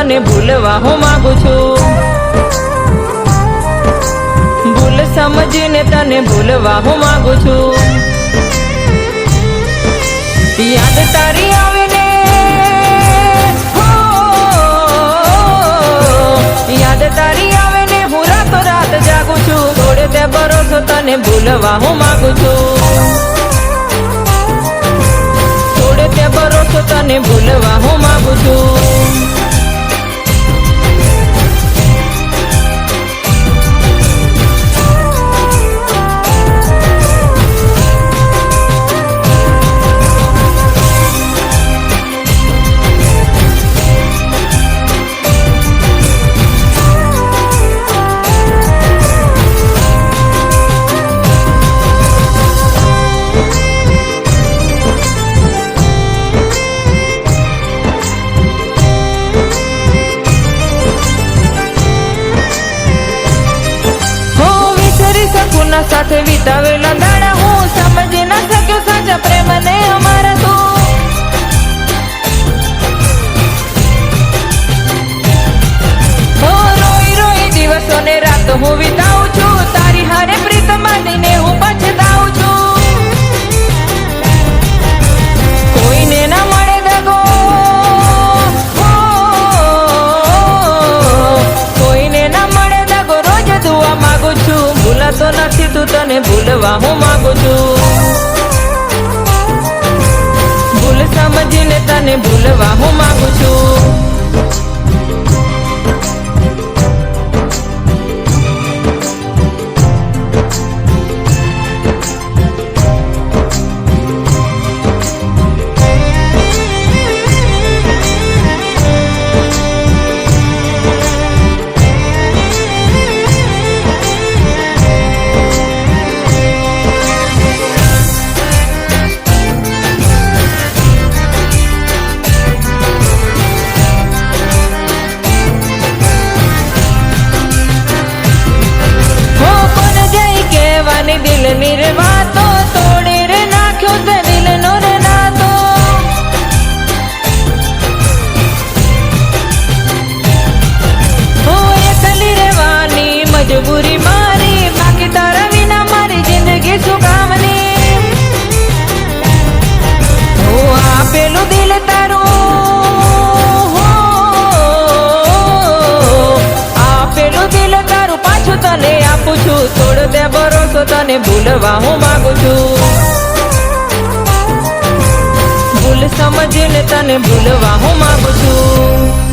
તને ભૂલવા હું માંગુ છું। ભૂલ સમજીને તને ભૂલવા હું માંગુ છું। યાદ તારી આવીને હો, યાદ તારી આવીને હું રાતો રાત જાગું છું। થોડે તે ભરોસો તને ભૂલવા હું માંગુ છું। થોડે તે ભરોસો તને ભૂલવા હું માંગુ છું। સાથે વિતાવેલા દાડા હું સમજી ના શક્યો સાચા પ્રેમ ને અમારા તું। રોઈ રોઈ દિવસો ને રાત હું વિતાવું છું। તારી હારે પ્રીત માનીને હું પછતાવું છું। કોઈને ના મળે દગો, કોઈને ના મળે દગો, રોજ દુઆ માંગુ છું। ભૂલાતો નથી તું તને ભૂલવા હું માંગુ છું। ભૂલ સમજીને તને ભૂલવા હું માંગુ છું। દિલની રે વાતો તોડી રે નાખ્યો તે દિલનો રે નાતો। હું એકલી રહેવાની મજબૂરી મારી, બાકી તારા વિના મારી જિંદગી શું કામની। હું આપેલું દિલ તારું, આપેલું દિલ તારું પાછું તને આપું છું। થોડો તે ભરોસો તને ભૂલવા હું માંગુ છું। ભૂલ સમજીને તને ભૂલવા હું માંગુ છું।